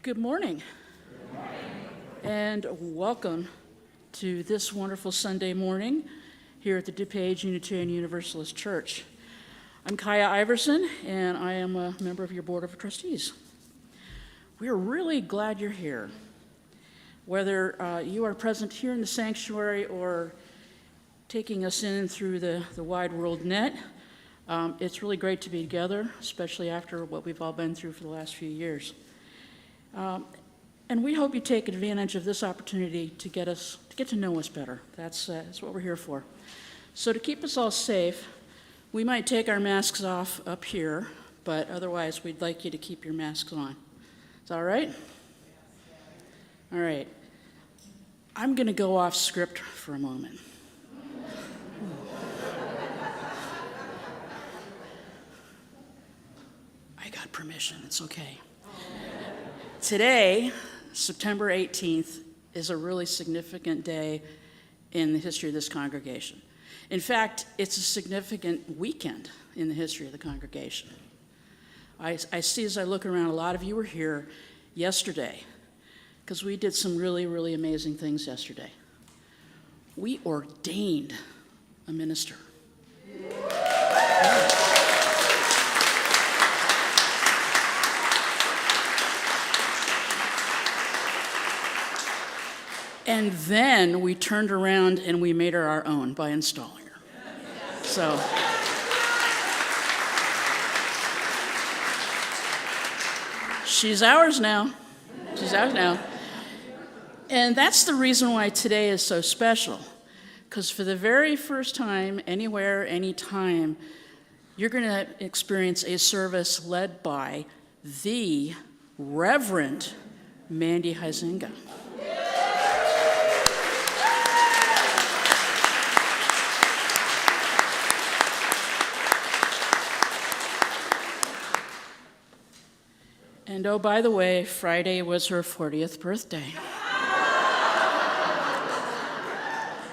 Good morning, and welcome to this wonderful Sunday morning here at the DuPage Unitarian Universalist Church. I'm Kaya Iverson, and I am a member of your Board of Trustees. We are really glad you're here. Whether you are present here in the sanctuary or taking us in through the wide world net, it's really great to be together, especially after what we've all been through for the last few years. And we hope you take advantage of this opportunity to get to know us better. That's what we're here for. So to keep us all safe, we might take our masks off up here, but otherwise we'd like you to keep your masks on. Is that all right? All right. I'm going to go off script for a moment. I got permission. It's okay. Today, September 18th, is a really significant day in the history of this congregation. In fact, it's a significant weekend in the history of the congregation. I see as I look around, a lot of you were here yesterday because we did some really, really amazing things yesterday. We ordained a minister. And then we turned around and we made her our own by installing her. So, she's ours now. She's ours now. And that's the reason why today is so special. Because for the very first time, anywhere, anytime, you're going to experience a service led by the Reverend Mandy Huizenga. And oh, by the way, Friday was her 40th birthday.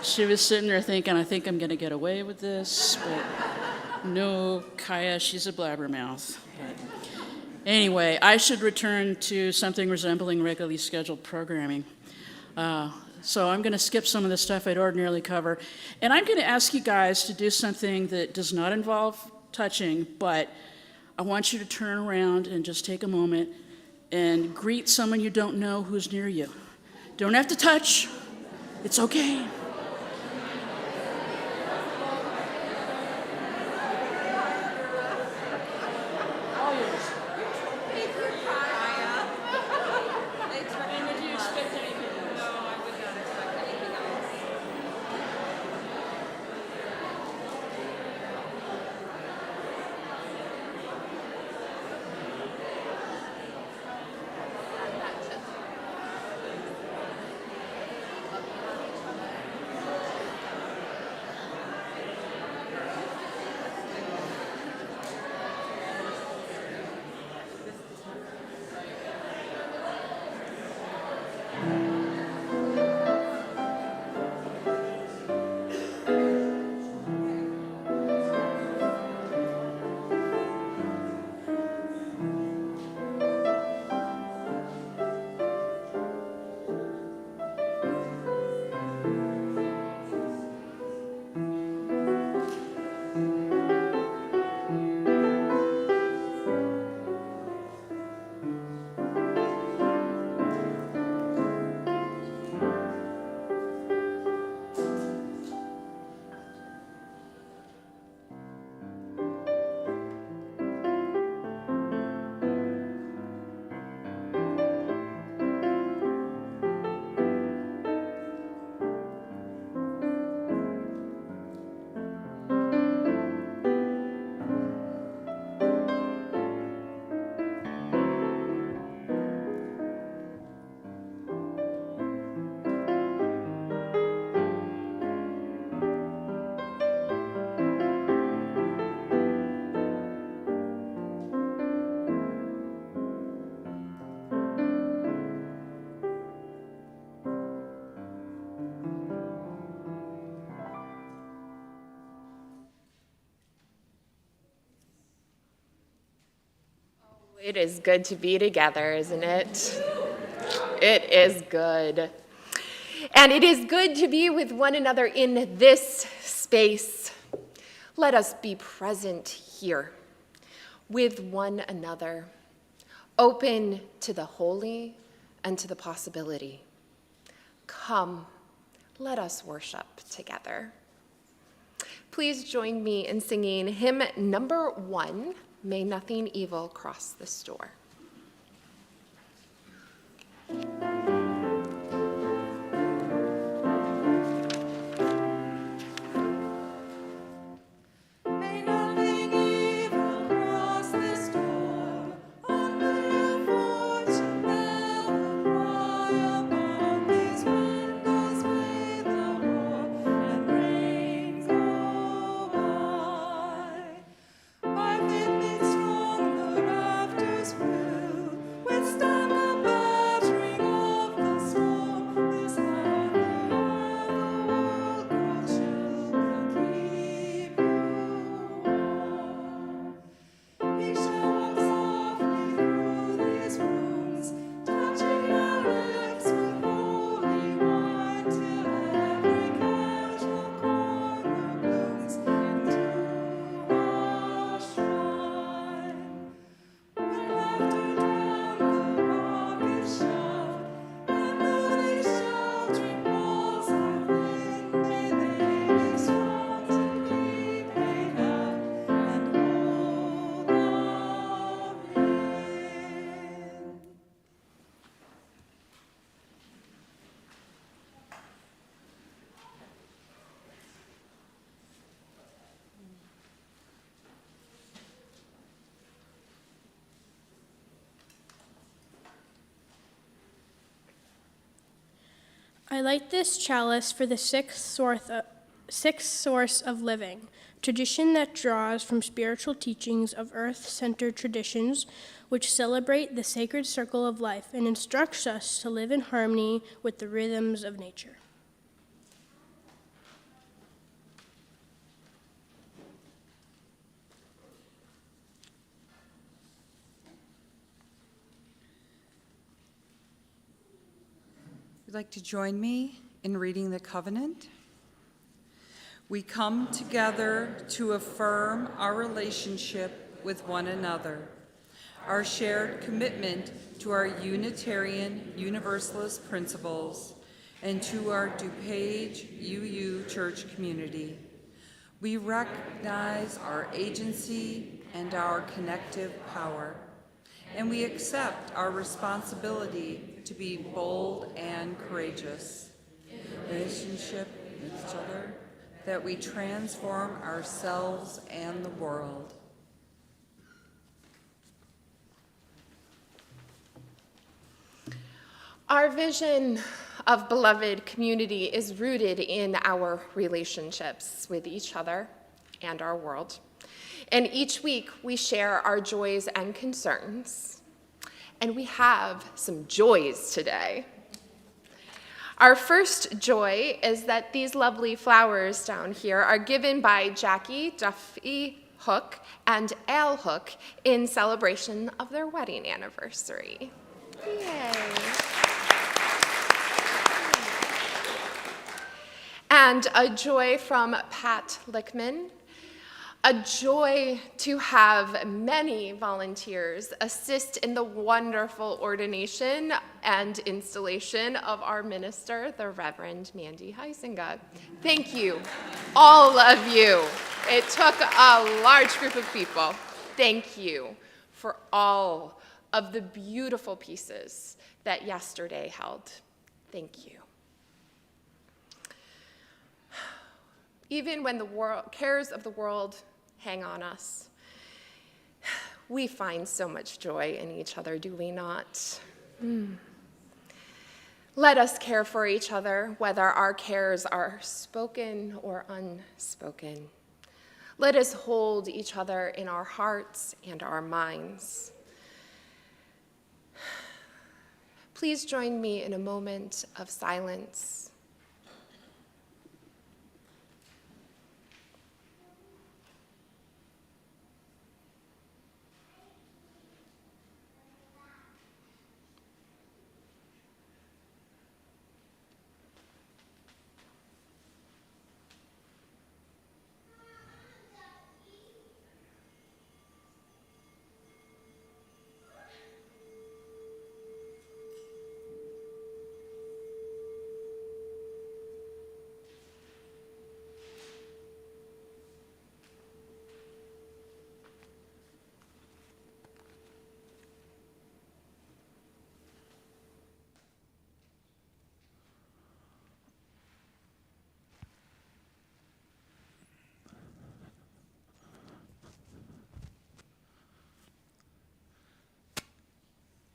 She was sitting there thinking, I think I'm going to get away with this, but no, Kaya, she's a blabbermouth. But anyway, I should return to something resembling regularly scheduled programming. So I'm going to skip some of the stuff I'd ordinarily cover, and I'm going to ask you guys to do something that does not involve touching, but I want you to turn around and just take a moment and greet someone you don't know who's near you. Don't have to touch. It's okay. It is good to be together, isn't it? it is good. And it is good to be with one another in this space. Let us be present here with one another, open to the holy and to the possibility. Come, let us worship together. Please join me in singing hymn number 1, May Nothing Evil Cross This Door. I light this chalice for the sixth source of living, tradition that draws from spiritual teachings of earth-centered traditions which celebrate the sacred circle of life and instructs us to live in harmony with the rhythms of nature. Would you like to join me in reading the covenant? We come together to affirm our relationship with one another, our shared commitment to our Unitarian Universalist principles, and to our DuPage UU Church community. We recognize our agency and our connective power, and we accept our responsibility to be bold and courageous. Relationship with each other, that we transform ourselves and the world. Our vision of beloved community is rooted in our relationships with each other and our world. And each week we share our joys and concerns. And we have some joys today. Our first joy is that these lovely flowers down here are given by Jackie Duffy Hook and Al Hook in celebration of their wedding anniversary. Yay. And a joy from Pat Lickman. A joy to have many volunteers assist in the wonderful ordination and installation of our minister, the Reverend Mandy Heisinga. Thank you, all of you. It took a large group of people. Thank you for all of the beautiful pieces that yesterday held. Thank you. Even when the cares of the world hang on us, we find so much joy in each other, do we not? Let us care for each other, whether our cares are spoken or unspoken. Let us hold each other in our hearts and our minds. Please join me in a moment of silence.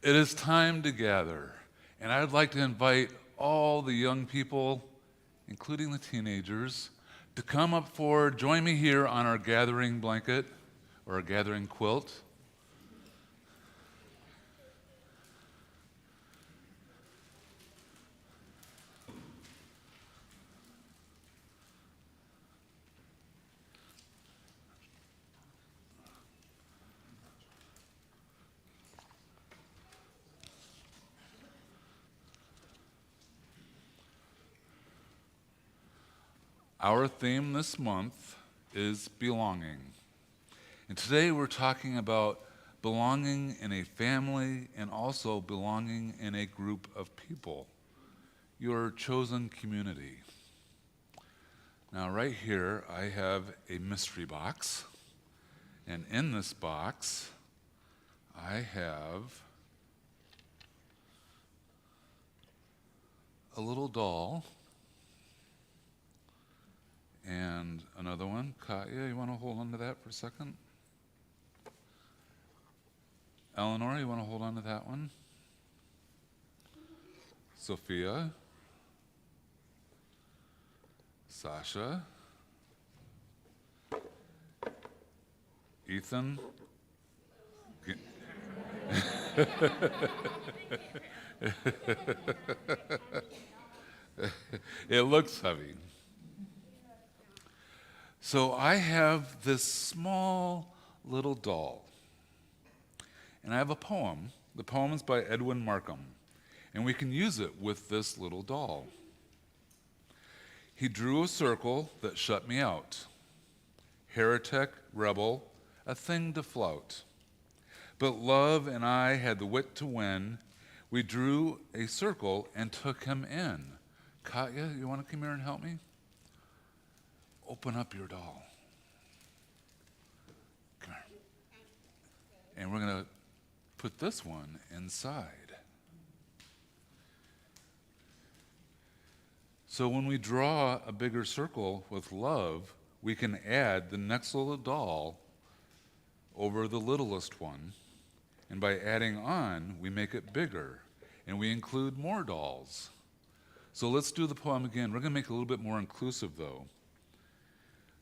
It is time to gather, and I'd like to invite all the young people, including the teenagers, to come up forward, join me here on our gathering blanket or our gathering quilt. Our theme this month is belonging. And today we're talking about belonging in a family and also belonging in a group of people, your chosen community. Now, right here, I have a mystery box. And in this box, I have a little doll. And another one. Katya, you want to hold on to that for a second? Eleanor, you want to hold on to that one? Sophia? Sasha? Ethan? It looks heavy. So I have this small little doll, and I have a poem. The poem is by Edwin Markham, and we can use it with this little doll. He drew a circle that shut me out. Heretic, rebel, a thing to flout. But love and I had the wit to win. We drew a circle and took him in. Katya, you want to come here and help me? Open up your doll. Come here. And we're going to put this one inside. So when we draw a bigger circle with love, we can add the next little doll over the littlest one. And by adding on, we make it bigger. And we include more dolls. So let's do the poem again. We're going to make it a little bit more inclusive, though.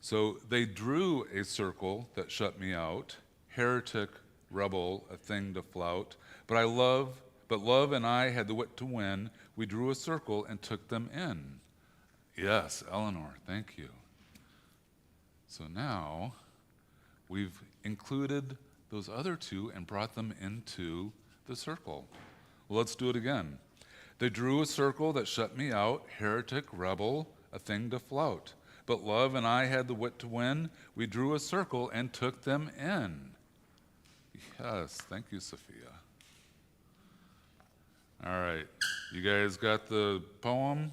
So they drew a circle that shut me out, heretic, rebel, a thing to flout. But love and I had the wit to win. We drew a circle and took them in. Yes, Eleanor, thank you. So now we've included those other two and brought them into the circle. Well, let's do it again. They drew a circle that shut me out, heretic, rebel, a thing to flout. But love and I had the wit to win. We drew a circle and took them in. Yes, thank you, Sophia. All right, you guys got the poem?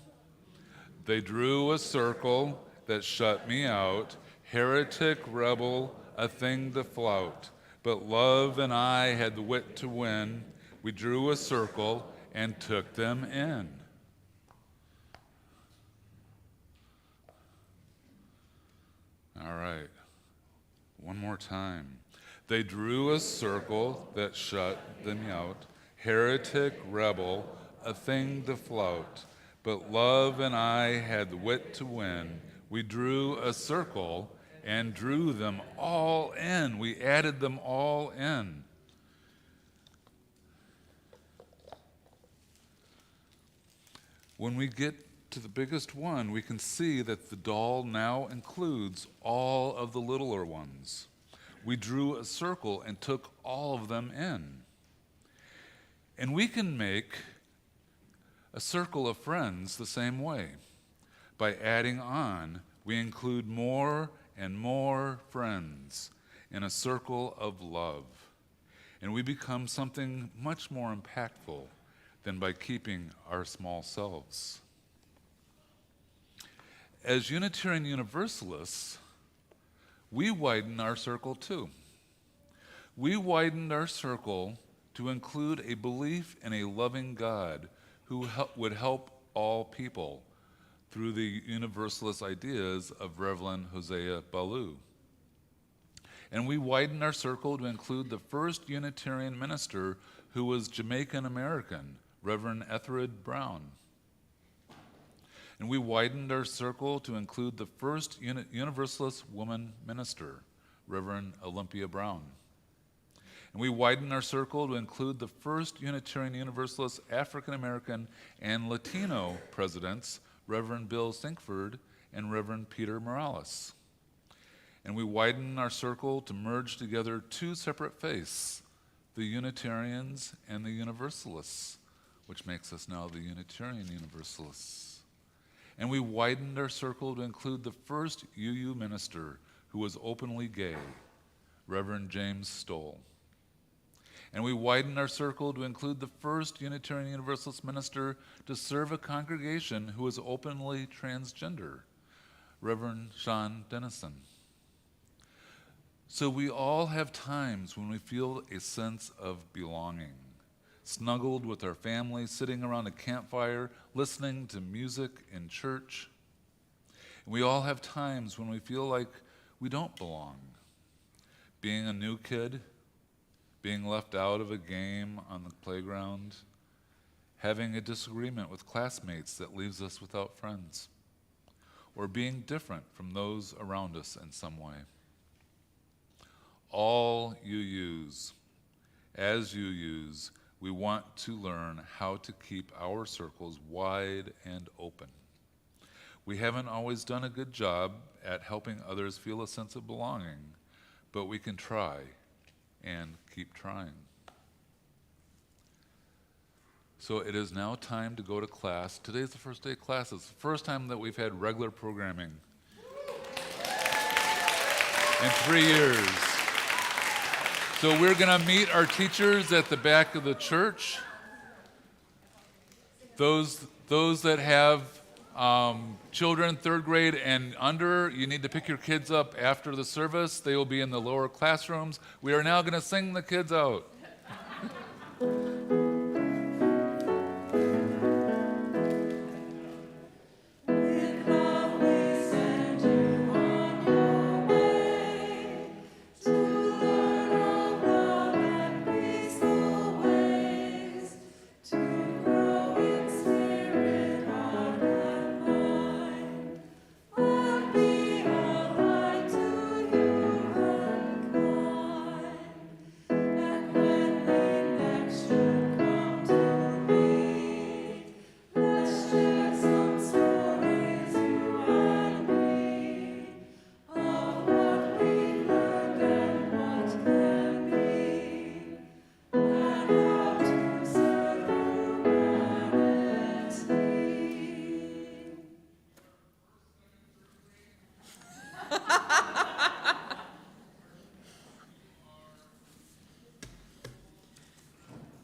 They drew a circle that shut me out, heretic, rebel, a thing to flout. But love and I had the wit to win. We drew a circle and took them in. All right, one more time. They drew a circle that shut them out, heretic, rebel, a thing to flout. But love and I had the wit to win. We drew a circle and drew them all in. We added them all in. When we get to the biggest one, we can see that the doll now includes all of the littler ones. We drew a circle and took all of them in. And we can make a circle of friends the same way. By adding on, we include more and more friends in a circle of love. And we become something much more impactful than by keeping our small selves. As Unitarian Universalists, we widen our circle too. We widened our circle to include a belief in a loving God who would help all people through the Universalist ideas of Reverend Hosea Ballou. And we widened our circle to include the first Unitarian minister who was Jamaican American, Reverend Etheridge Brown. And we widened our circle to include the first Universalist woman minister, Reverend Olympia Brown. And we widened our circle to include the first Unitarian Universalist African American and Latino presidents, Reverend Bill Sinkford and Reverend Peter Morales. And we widened our circle to merge together two separate faiths, the Unitarians and the Universalists, which makes us now the Unitarian Universalists. And we widened our circle to include the first UU minister who was openly gay, Reverend James Stoll. And we widened our circle to include the first Unitarian Universalist minister to serve a congregation who was openly transgender, Reverend Sean Dennison. So we all have times when we feel a sense of belonging, snuggled with our family, sitting around a campfire, listening to music in church. And we all have times when we feel like we don't belong, being a new kid, being left out of a game on the playground, having a disagreement with classmates that leaves us without friends, or being different from those around us in some way. All UUs, as UUs, we want to learn how to keep our circles wide and open. We haven't always done a good job at helping others feel a sense of belonging, but we can try and keep trying. So it is now time to go to class. Today's the first day of class. It's the first time that we've had regular programming in 3 years. So we're going to meet our teachers at the back of the church. Those that have children 3rd grade and under, you need to pick your kids up after the service. They will be in the lower classrooms. We are now going to sing the kids out.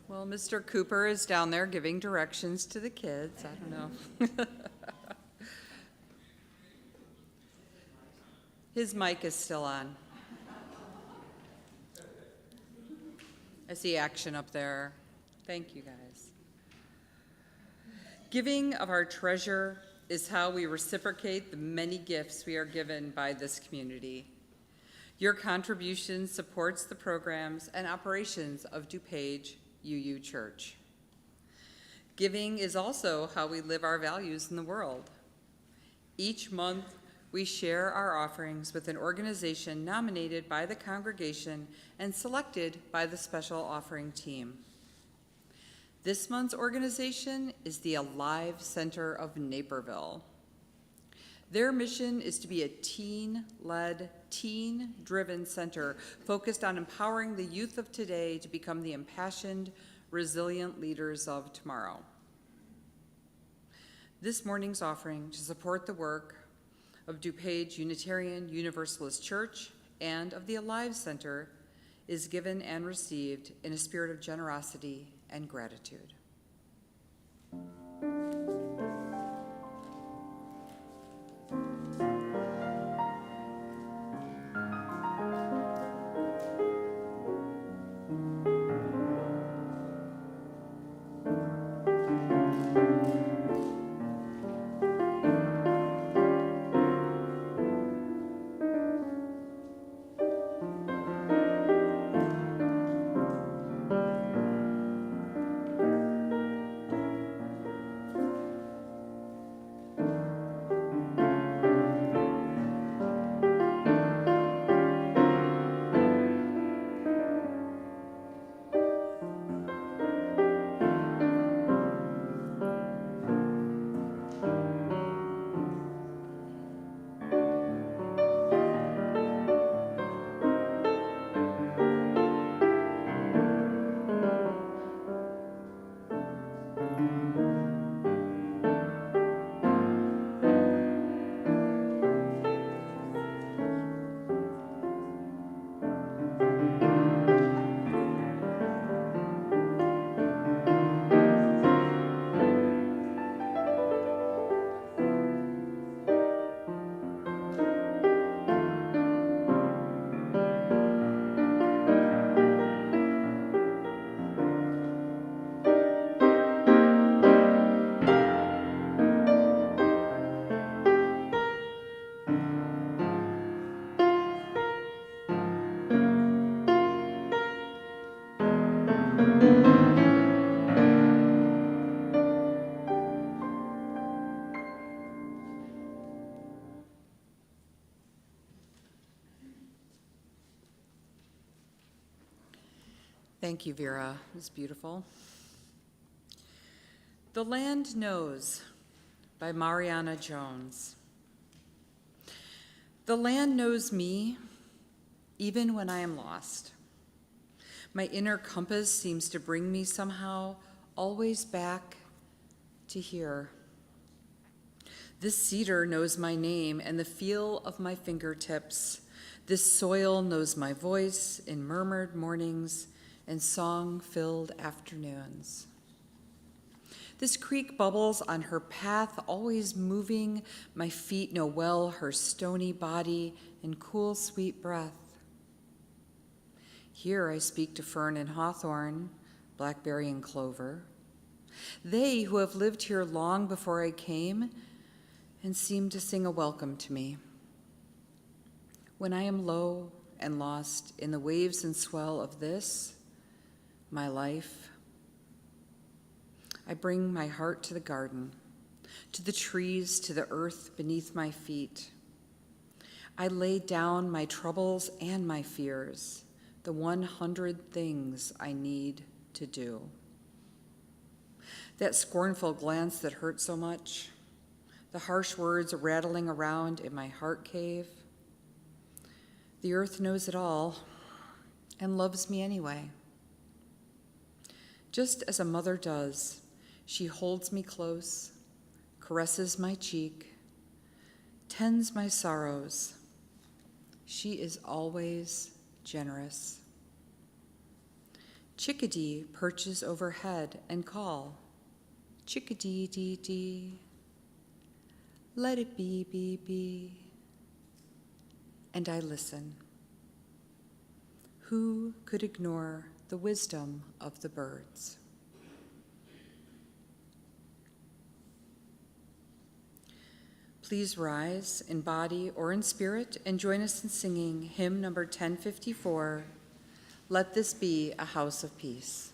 Well, Mr. Cooper is down there giving directions to the kids. I don't know. His mic is still on. I see action up there. Thank you, guys. Giving of our treasure is how we reciprocate the many gifts we are given by this community. Your contribution supports the programs and operations of DuPage UU Church. Giving is also how we live our values in the world. Each month, we share our offerings with an organization nominated by the congregation and selected by the special offering team. This month's organization is the Alive Center of Naperville. Their mission is to be a teen-led, teen-driven center focused on empowering the youth of today to become the impassioned, resilient leaders of tomorrow. This morning's offering to support the work of DuPage Unitarian Universalist Church and of the Alive Center is given and received in a spirit of generosity and gratitude. Thank you, Vera. It was beautiful. The Land Knows by Mariana Jones. The land knows me, even when I am lost. My inner compass seems to bring me somehow always back to here. This cedar knows my name and the feel of my fingertips. This soil knows my voice in murmured mornings and song-filled afternoons. This creek bubbles on her path, always moving. My feet know well her stony body and cool, sweet breath. Here I speak to fern and hawthorn, blackberry and clover. They who have lived here long before I came and seem to sing a welcome to me. When I am low and lost in the waves and swell of this, my life, I bring my heart to the garden, to the trees, to the earth beneath my feet. I lay down my troubles and my fears, the 100 things I need to do. That scornful glance that hurt so much, the harsh words rattling around in my heart cave. The earth knows it all and loves me anyway. Just as a mother does, she holds me close, caresses my cheek, tends my sorrows. She is always generous. Chickadee perches overhead and call, chickadee-dee-dee, let it be, be, be. And I listen. Who could ignore the wisdom of the birds? Please rise in body or in spirit and join us in singing hymn number 1054, Let This Be a House of Peace.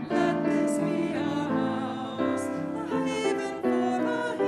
Let this be a house, a haven for the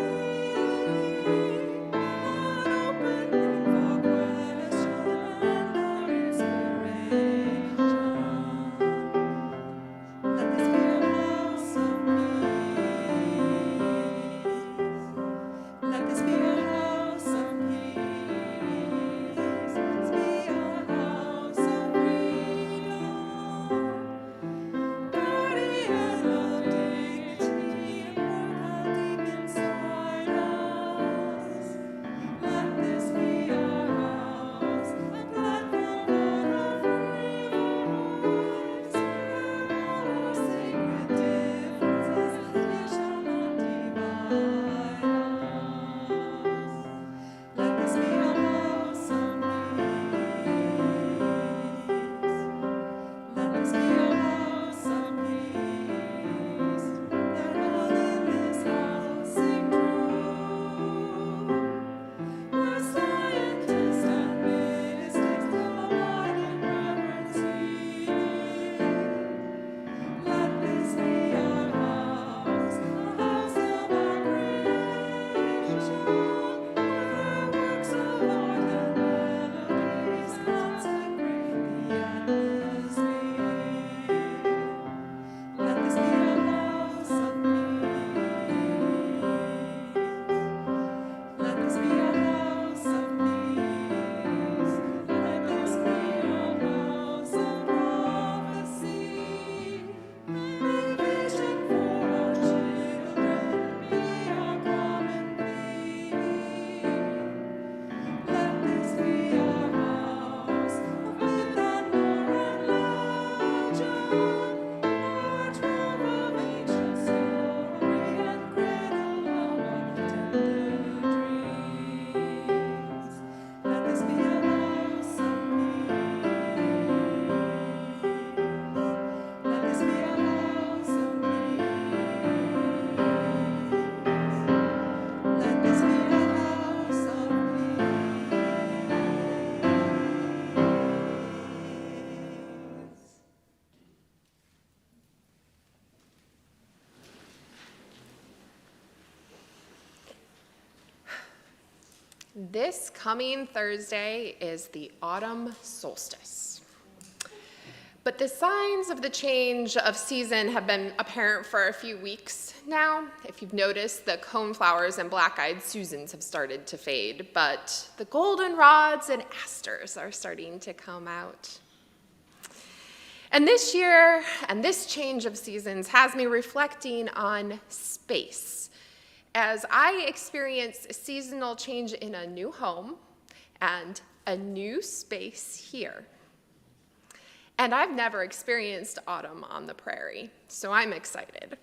This coming Thursday is the autumn solstice. But the signs of the change of season have been apparent for a few weeks now. If you've noticed, the coneflowers and black-eyed Susans have started to fade, but the goldenrods and asters are starting to come out. And this year, and this change of seasons has me reflecting on space, as I experience seasonal change in a new home and a new space here. And I've never experienced autumn on the prairie, so I'm excited.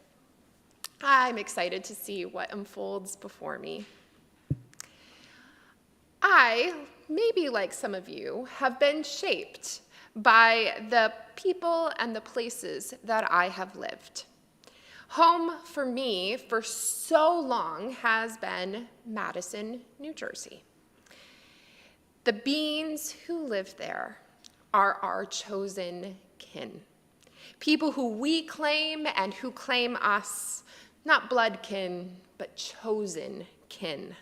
I'm excited to see what unfolds before me. I, maybe like some of you, have been shaped by the people and the places that I have lived. Home for me for so long has been Madison, New Jersey. The beings who live there are our chosen kin. People who we claim and who claim us, not blood kin, but chosen kin.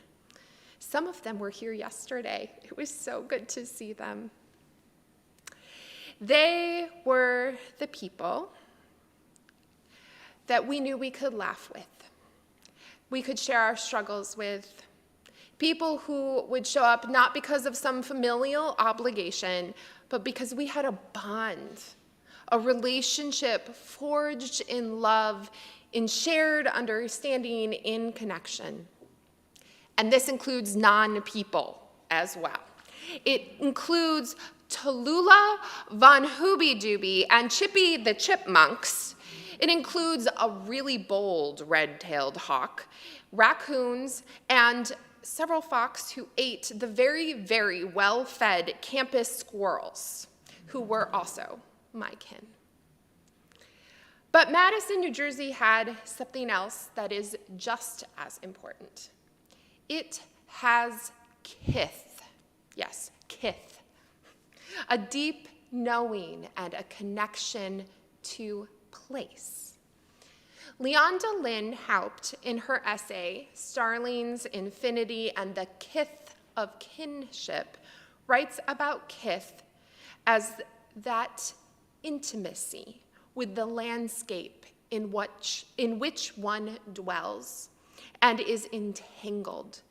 Some of them were here yesterday. It was so good to see them. They were the people that we knew we could laugh with. We could share our struggles with. People who would show up not because of some familial obligation, but because we had a bond, a relationship forged in love, in shared understanding, in connection. And this includes non-people as well. It includes Tallulah, Von Hooby Dooby, and Chippy the Chipmunks. It includes a really bold red-tailed hawk, raccoons, and several fox who ate the very, very well-fed campus squirrels, who were also my kin. But Madison, New Jersey had something else that is just as important. It has kith. Yes, kith. A deep knowing and a connection to place. Leonda Lynn Haupt, in her essay, Starling's Infinity and the Kith of Kinship, writes about kith as that intimacy with the landscape in which one dwells and is entangled,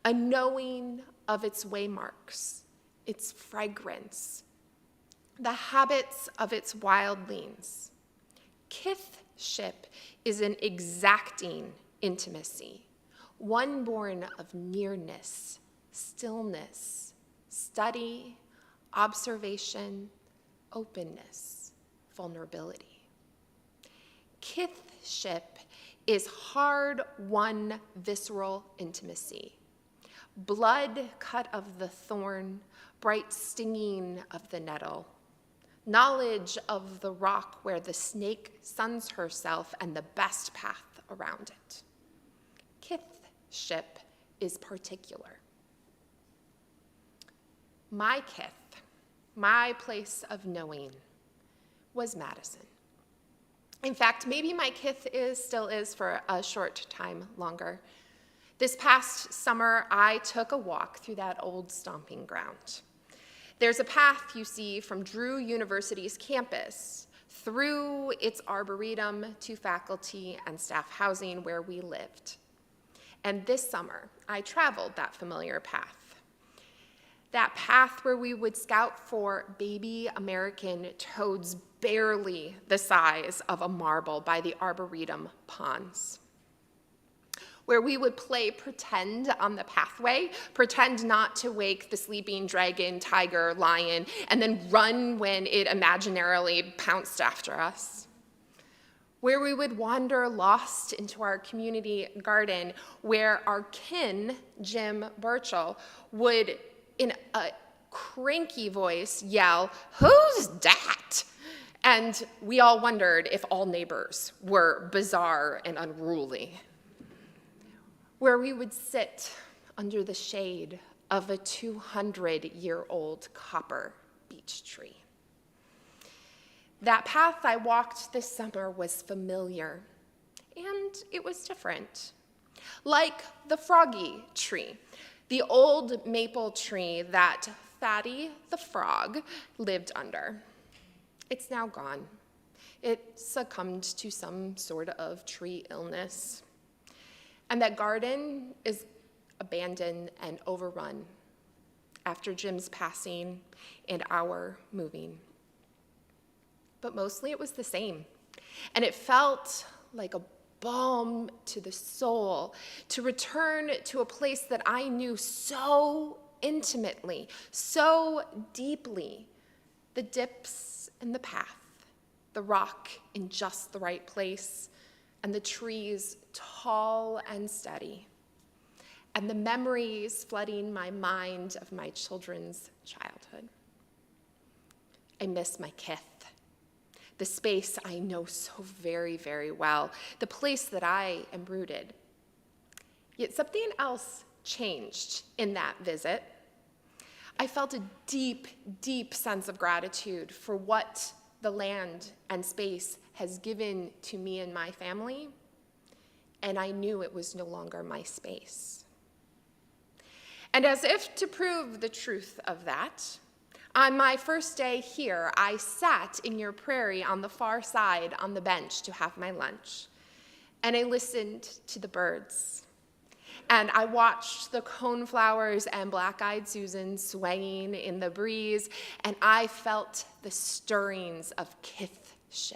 a knowing of its waymarks, its fragrance, the habits of its wildlings. Kithship is an exacting intimacy, one born of nearness, stillness, study, observation, openness, vulnerability. Kithship is hard-won visceral intimacy, blood cut of the thorn, bright stinging of the nettle, knowledge of the rock where the snake suns herself and the best path around it. Kithship is particular. My kith, my place of knowing, was Madison. In fact, maybe my kith still is for a short time longer. This past summer, I took a walk through that old stomping ground. There's a path, you see, from Drew University's campus through its arboretum to faculty and staff housing where we lived. And this summer, I traveled that familiar path. That path where we would scout for baby American toads barely the size of a marble by the arboretum ponds, where we would play pretend on the pathway, pretend not to wake the sleeping dragon, tiger, lion, and then run when it imaginarily pounced after us. Where we would wander lost into our community garden, where our kin, Jim Burchell, would, in a cranky voice, yell, "Who's dat?" And we all wondered if all neighbors were bizarre and unruly. Where we would sit under the shade of a 200-year-old copper beech tree. That path I walked this summer was familiar, and it was different. Like the froggy tree, the old maple tree that Fatty the frog lived under. It's now gone. It succumbed to some sort of tree illness. And that garden is abandoned and overrun after Jim's passing and our moving. But mostly it was the same. And it felt like a balm to the soul to return to a place that I knew so intimately, so deeply, the dips in the path, the rock in just the right place, and the trees tall and steady, and the memories flooding my mind of my children's childhood. I miss my kith, the space I know so very, very well, the place that I am rooted. Yet something else changed in that visit. I felt a deep, deep sense of gratitude for what the land and space has given to me and my family, and I knew it was no longer my space. And as if to prove the truth of that, on my first day here, I sat in your prairie on the far side on the bench to have my lunch, and I listened to the birds. And I watched the coneflowers and black-eyed Susan swaying in the breeze, and I felt the stirrings of kithship.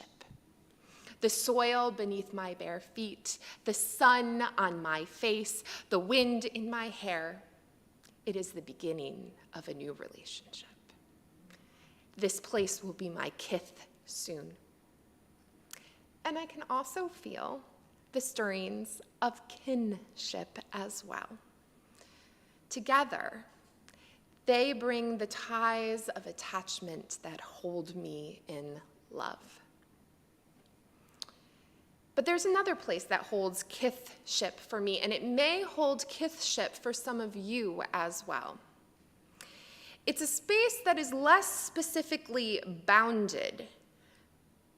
The soil beneath my bare feet, the sun on my face, the wind in my hair. It is the beginning of a new relationship. This place will be my kith soon. And I can also feel the stirrings of kinship as well. Together, they bring the ties of attachment that hold me in love. But there's another place that holds kithship for me, and it may hold kithship for some of you as well. It's a space that is less specifically bounded,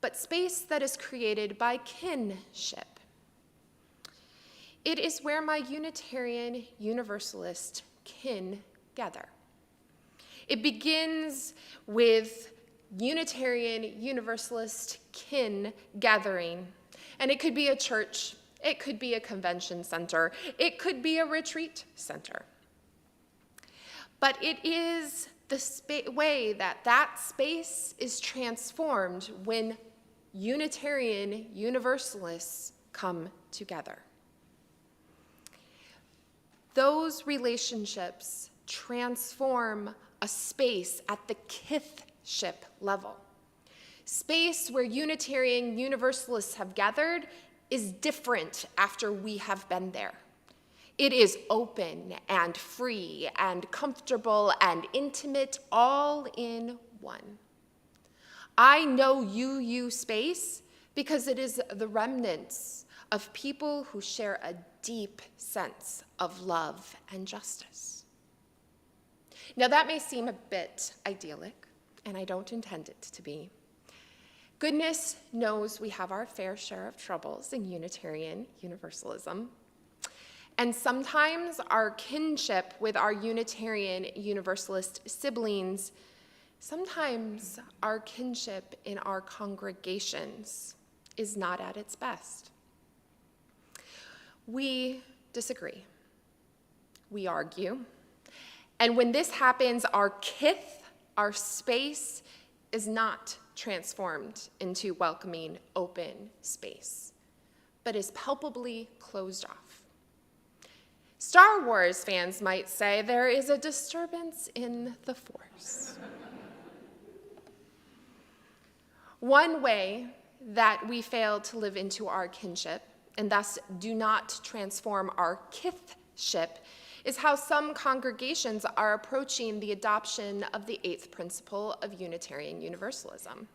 but space that is created by kinship. It is where my Unitarian Universalist kin gather. It begins with Unitarian Universalist kin gathering, and it could be a church, it could be a convention center, it could be a retreat center. But it is the way that that space is transformed when Unitarian Universalists come together. Those relationships transform a space at the kithship level. Space where Unitarian Universalists have gathered is different after we have been there. It is open and free and comfortable and intimate all in one. I know UU space because it is the remnants of people who share a deep sense of love and justice. Now that may seem a bit idyllic, and I don't intend it to be. Goodness knows we have our fair share of troubles in Unitarian Universalism. And sometimes our kinship with our Unitarian Universalist siblings, sometimes our kinship in our congregations is not at its best. We disagree. We argue. And when this happens, our kith, our space, is not transformed into welcoming, open space, but is palpably closed off. Star Wars fans might say there is a disturbance in the Force. One way that we fail to live into our kinship and thus do not transform our kithship is how some congregations are approaching the adoption of the 8th principle of Unitarian Universalism.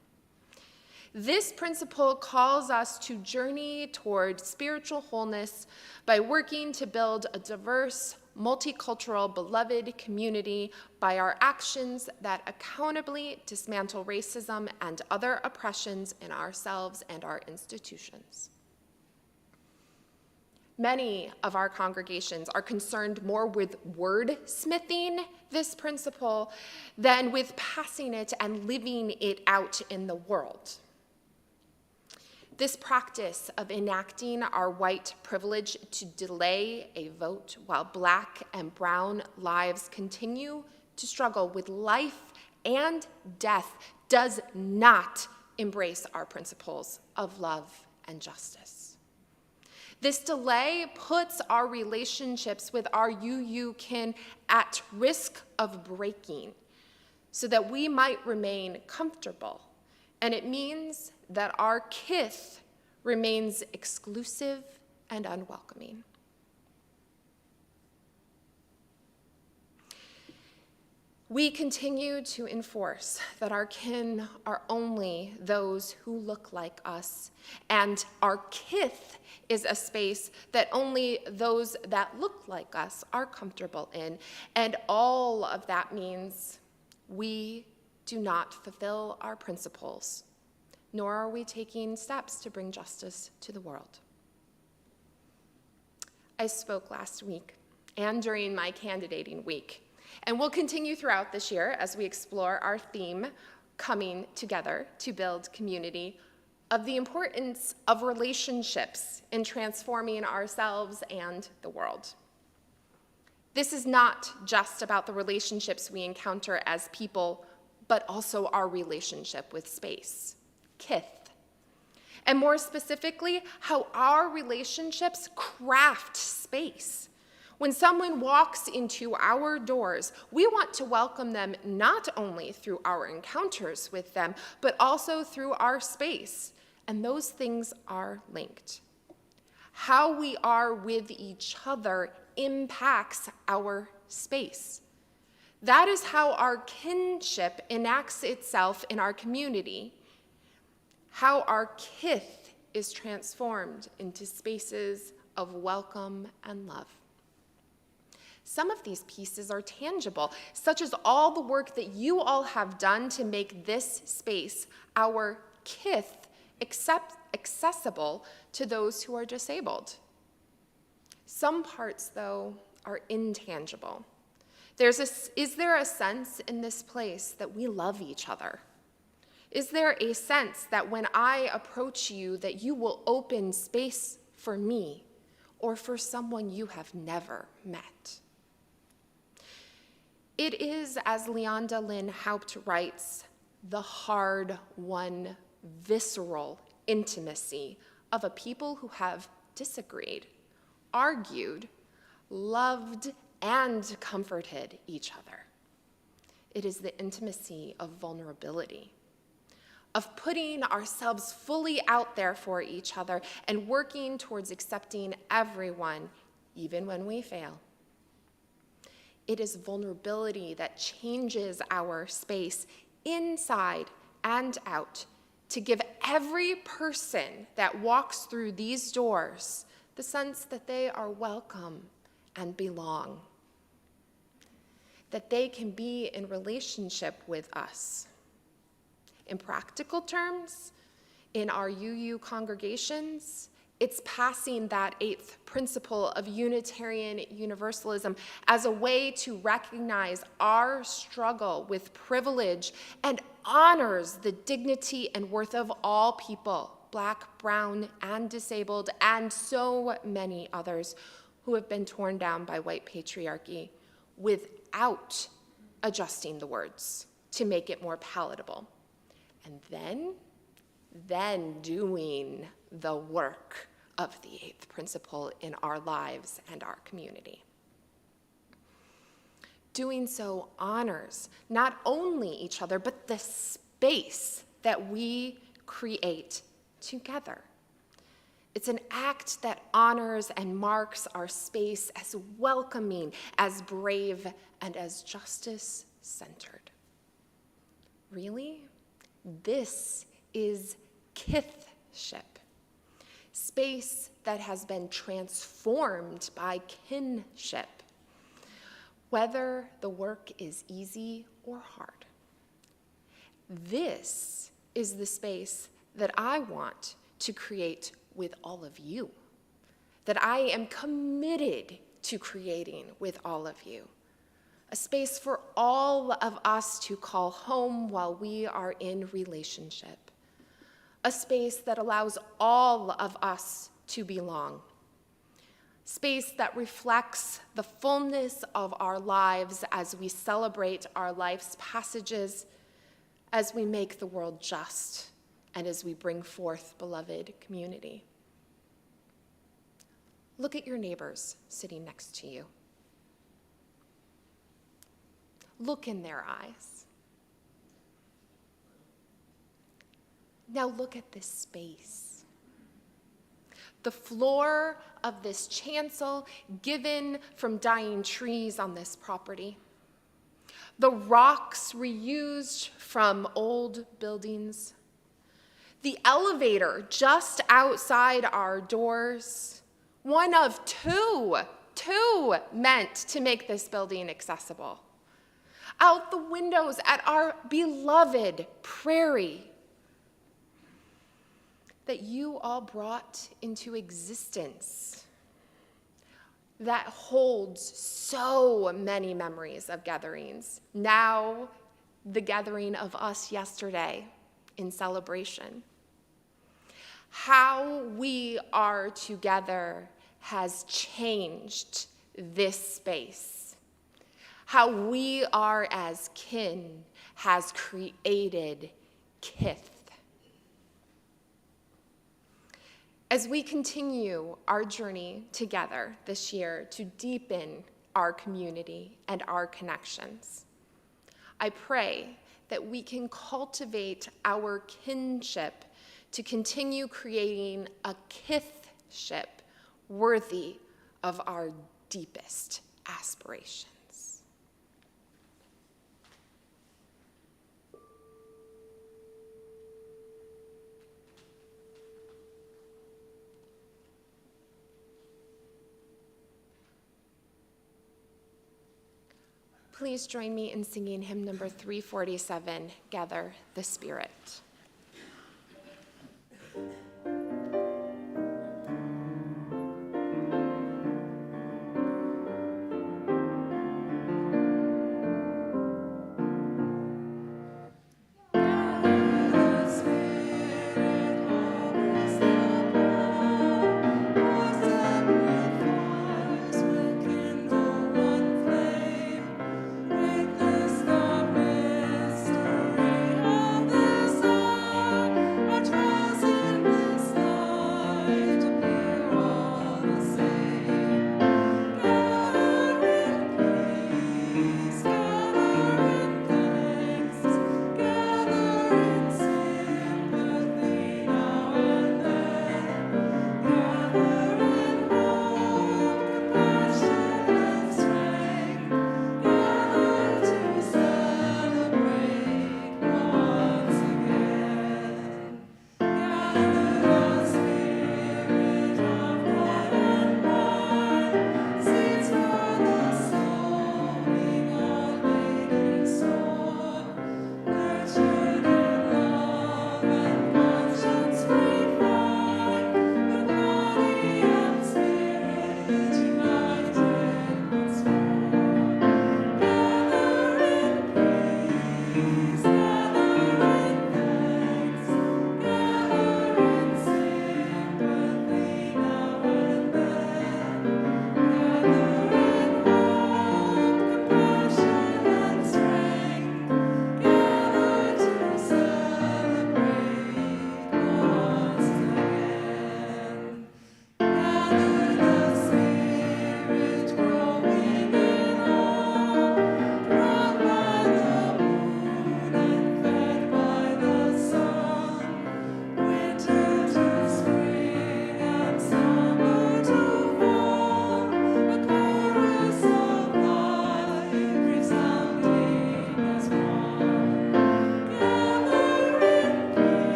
This principle calls us to journey toward spiritual wholeness by working to build a diverse, multicultural, beloved community by our actions that accountably dismantle racism and other oppressions in ourselves and our institutions. Many of our congregations are concerned more with wordsmithing this principle than with passing it and living it out in the world. This practice of enacting our white privilege to delay a vote while Black and brown lives continue to struggle with life and death does not embrace our principles of love and justice. This delay puts our relationships with our UU kin at risk of breaking so that we might remain comfortable, and it means that our kith remains exclusive and unwelcoming. We continue to enforce that our kin are only those who look like us, and our kith is a space that only those that look like us are comfortable in, and all of that means we do not fulfill our principles, nor are we taking steps to bring justice to the world. I spoke last week and during my candidating week, and we'll continue throughout this year as we explore our theme, Coming Together to Build Community, of the importance of relationships in transforming ourselves and the world. This is not just about the relationships we encounter as people, but also our relationship with space, kith. And more specifically, how our relationships craft space. When someone walks into our doors, we want to welcome them not only through our encounters with them, but also through our space. And those things are linked. How we are with each other impacts our space. That is how our kinship enacts itself in our community, how our kith is transformed into spaces of welcome and love. Some of these pieces are tangible, such as all the work that you all have done to make this space, our kith, accessible to those who are disabled. Some parts, though, are intangible. Is there a sense in this place that we love each other? Is there a sense that when I approach you, that you will open space for me or for someone you have never met? It is, as Leonda Lynn Haupt writes, the hard-won, visceral intimacy of a people who have disagreed, argued, loved, and comforted each other. It is the intimacy of vulnerability, of putting ourselves fully out there for each other and working towards accepting everyone, even when we fail. It is vulnerability that changes our space inside and out to give every person that walks through these doors the sense that they are welcome and belong, that they can be in relationship with us. In practical terms, in our UU congregations, it's passing that eighth principle of Unitarian Universalism as a way to recognize our struggle with privilege and honors the dignity and worth of all people, Black, brown, and disabled, and so many others who have been torn down by white patriarchy without adjusting the words to make it more palatable. And then doing the work of the eighth principle in our lives and our community. Doing so honors not only each other, but the space that we create together. It's an act that honors and marks our space as welcoming, as brave, and as justice-centered. Really? This is kithship, space that has been transformed by kinship, whether the work is easy or hard. This is the space that I want to create with all of you, that I am committed to creating with all of you. A space for all of us to call home while we are in relationship. A space that allows all of us to belong. Space that reflects the fullness of our lives as we celebrate our life's passages, as we make the world just, and as we bring forth beloved community. Look at your neighbors sitting next to you. Look in their eyes. Now look at this space. The floor of this chancel given from dying trees on this property. The rocks reused from old buildings. The elevator just outside our doors. One of two meant to make this building accessible. Out the windows at our beloved prairie that you all brought into existence, that holds so many memories of gatherings. Now, the gathering of us yesterday in celebration. How we are together has changed this space. How we are as kin has created kith. As we continue our journey together this year to deepen our community and our connections, I pray that we can cultivate our kinship to continue creating a kithship worthy of our deepest aspirations. Please join me in singing hymn number 347, Gather the Spirit.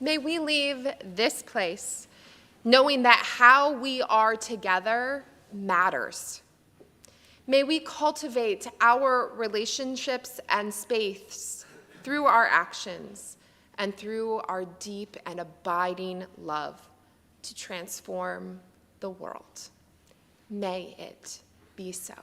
May we leave this place knowing that how we are together matters. May we cultivate our relationships and space through our actions and through our deep and abiding love to transform the world. May it be so.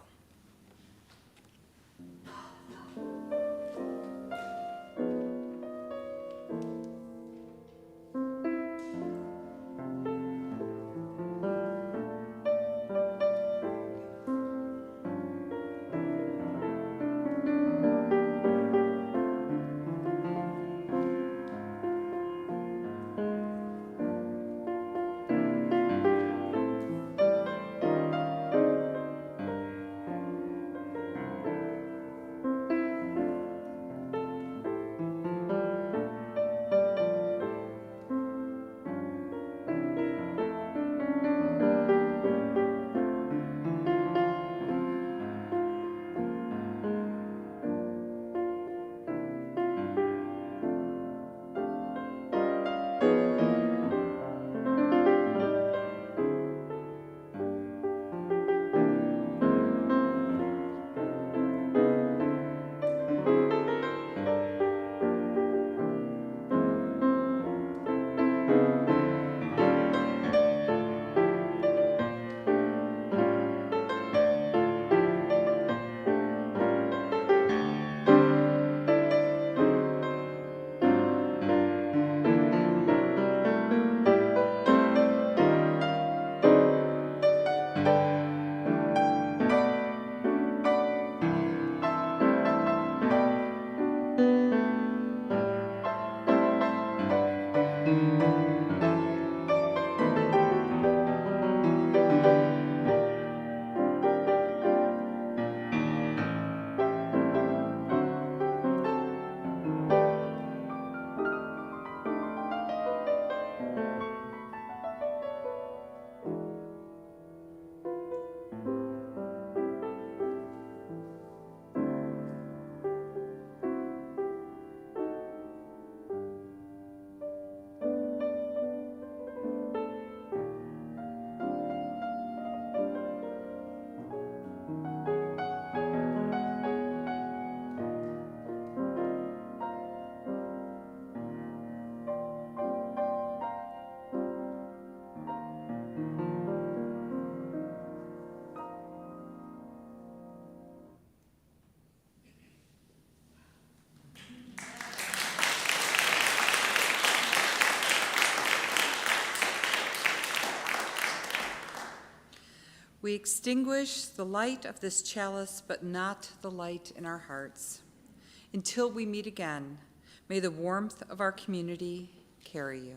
We extinguish the light of this chalice, but not the light in our hearts. Until we meet again, may the warmth of our community carry you.